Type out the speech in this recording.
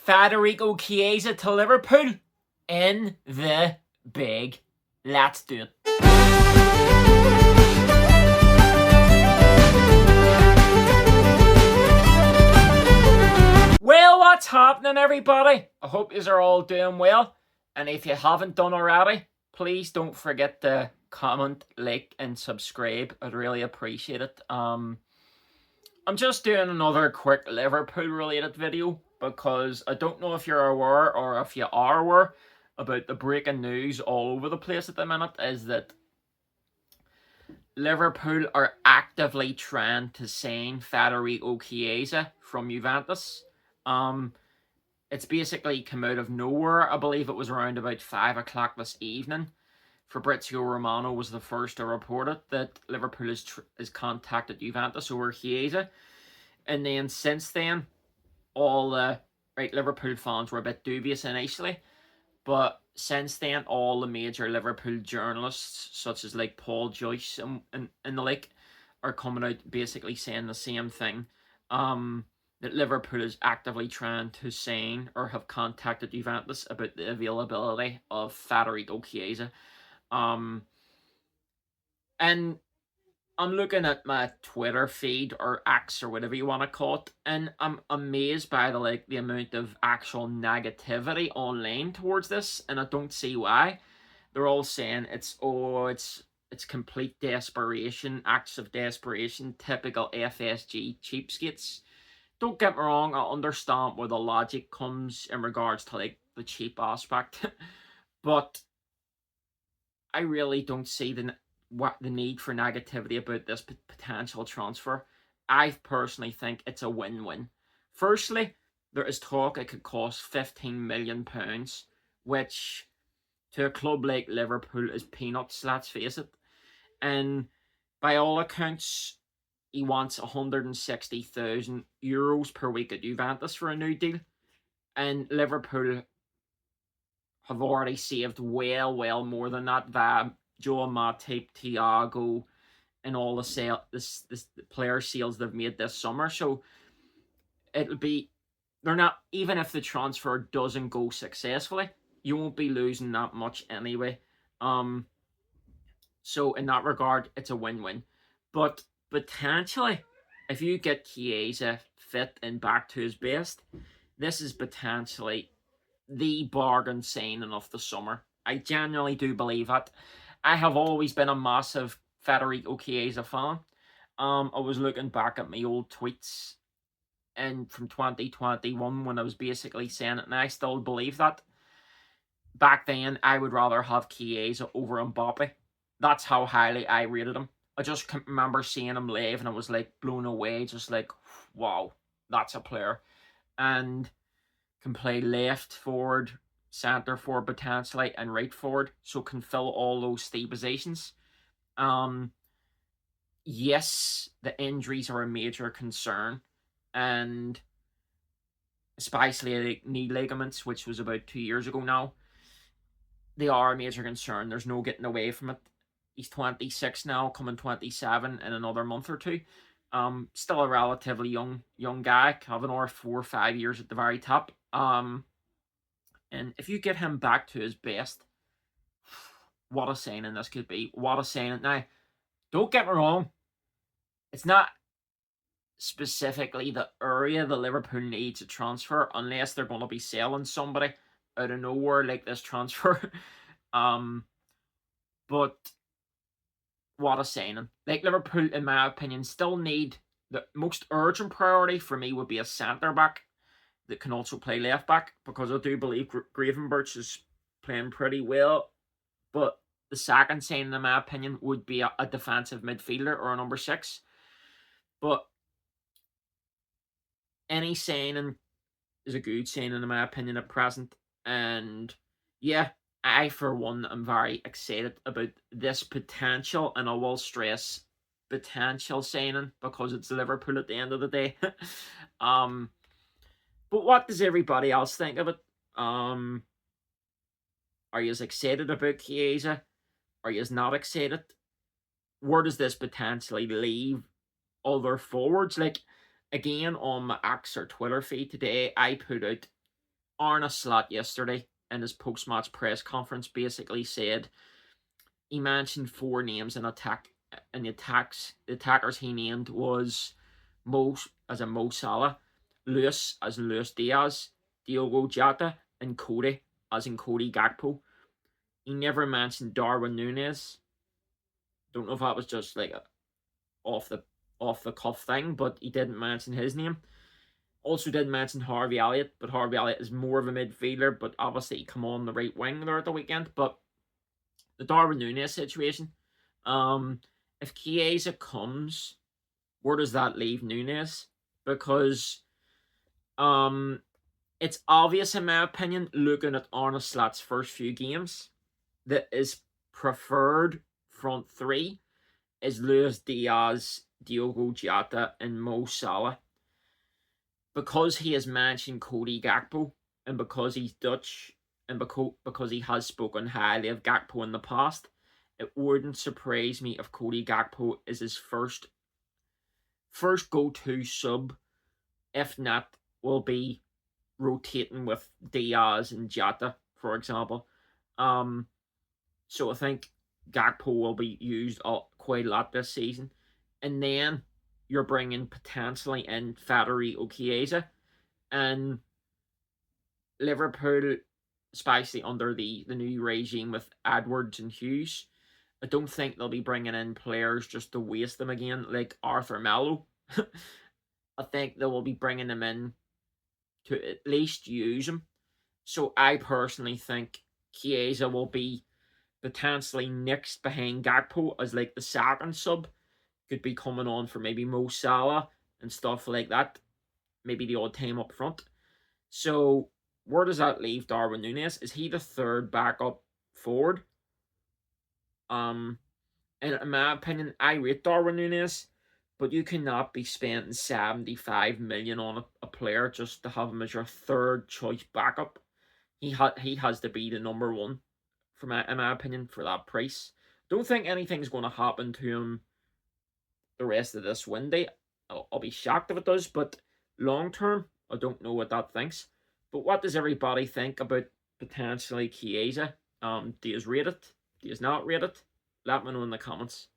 Frederico Chiesa to Liverpool in the big. Let's do it. Well, what's happening, everybody? I hope you are all doing well. And if you haven't done already, please don't forget to comment, like, and subscribe. I'd really appreciate it. I'm just doing another quick Liverpool-related video because I don't know if you're aware or if you are aware about the breaking news all over the place at the minute is that Liverpool are actively trying to sign Frederico Chiesa from Juventus. It's basically come out of nowhere. I believe it was around about 5 o'clock this evening. Fabrizio Romano was the first to report it that Liverpool is contacted Juventus over Chiesa. And then since then, all the Liverpool fans were a bit dubious initially. But since then, all the major Liverpool journalists, such as like Paul Joyce and the like, are coming out basically saying the same thing. That Liverpool is actively trying to sign or have contacted Juventus about the availability of Federico Chiesa. And I'm looking at my Twitter feed or X or whatever you want to call it, and I'm amazed by the amount of actual negativity online towards this, and I don't see why. They're all saying it's complete desperation, acts of desperation, typical FSG cheapskates. Don't get me wrong, I understand where the logic comes in regards to the cheap aspect, but I really don't see the need for negativity about this potential transfer. I personally think it's a win-win. Firstly, there is talk it could cost £15 million, which to a club like Liverpool is peanuts, let's face it. And by all accounts, he wants €160,000 per week at Juventus for a new deal. And Liverpool have already saved well more than that via Joe Matip, Thiago, and all the player sales they've made this summer. So it'll be, they're not, even if the transfer doesn't go successfully, you won't be losing that much anyway. So in that regard, it's a win-win. But potentially, if you get Chiesa fit and back to his best, this is potentially the bargain signing of the summer. I genuinely do believe that. I have always been a massive Federico Chiesa fan. I was looking back at my old tweets and from 2021 when I was basically saying it, and I still believe that. Back then, I would rather have Chiesa over Mbappe. That's how highly I rated him. I just can remember seeing him live and I was blown away, just wow, that's a player. And can play left forward, centre forward potentially, and right forward, so can fill all those three positions. Yes, the injuries are a major concern, and especially knee ligaments, which was about 2 years ago now, they are a major concern. There's no getting away from it. He's 26 now, coming 27 in another month or two. Still a relatively young guy, having over 4 or 5 years at the very top. And if you get him back to his best, what a signing this could be. What a signing. Now, don't get me wrong, it's not specifically the area the Liverpool needs a transfer unless they're going to be selling somebody out of nowhere like this transfer. But what a signing. Liverpool, in my opinion, still need, the most urgent priority for me would be a centre-back that can also play left-back, because I do believe Gravenberch is playing pretty well. But the second signing, in my opinion, would be a defensive midfielder or a number 6. But any signing is a good signing, in my opinion, at present. And yeah, I, for one, am very excited about this potential, and I will stress potential signing because it's Liverpool at the end of the day. But what does everybody else think of it? Are you as excited about Chiesa? Are you not excited? Where does this potentially leave other forwards? Again, on my X or Twitter feed today, I put out Arne Slot yesterday in his post-match press conference basically said he mentioned four names in attack, and the attackers he named was Mo as in Mo Salah, Luis as in Luis Diaz, Diogo Jota, and Cody as in Cody Gakpo. He never mentioned Darwin Núñez. Don't know if that was just like a off the cuff thing, but he didn't mention his name. Also didn't mention Harvey Elliott, but Harvey Elliott is more of a midfielder, but obviously he come on the right wing there at the weekend. But the Darwin Núñez situation, if Chiesa comes, where does that leave Núñez? Because it's obvious in my opinion, looking at Arne Slot's first few games, that his preferred front three is Luis Diaz, Diogo Jota, and Mo Salah. Because he has mentioned Cody Gakpo, and because he's Dutch, and because he has spoken highly of Gakpo in the past, it wouldn't surprise me if Cody Gakpo is his first go-to sub. If not, will be rotating with Diaz and Jota, for example. So I think Gakpo will be used quite a lot this season. And then you're bringing potentially in Federico Chiesa, and Liverpool, especially under the new regime with Edwards and Hughes, I don't think they'll be bringing in players just to waste them again, like Arthur Melo. I think they will be bringing them in to at least use him. So I personally think Chiesa will be potentially next behind Gakpo as like the second sub. Could be coming on for maybe Mo Salah and stuff like that. Maybe the odd time up front. So where does that leave Darwin Núñez? Is he the third backup forward? And in my opinion, I rate Darwin Núñez, but you cannot be spending 75 million on a player just to have him as your third choice backup. He has to be the number one, in my opinion, for that price. Don't think anything's going to happen to him the rest of this window. I'll be shocked if it does, but long term, I don't know what that thinks. But what does everybody think about potentially Chiesa? Do you rate it? Do you not rate it? Let me know in the comments.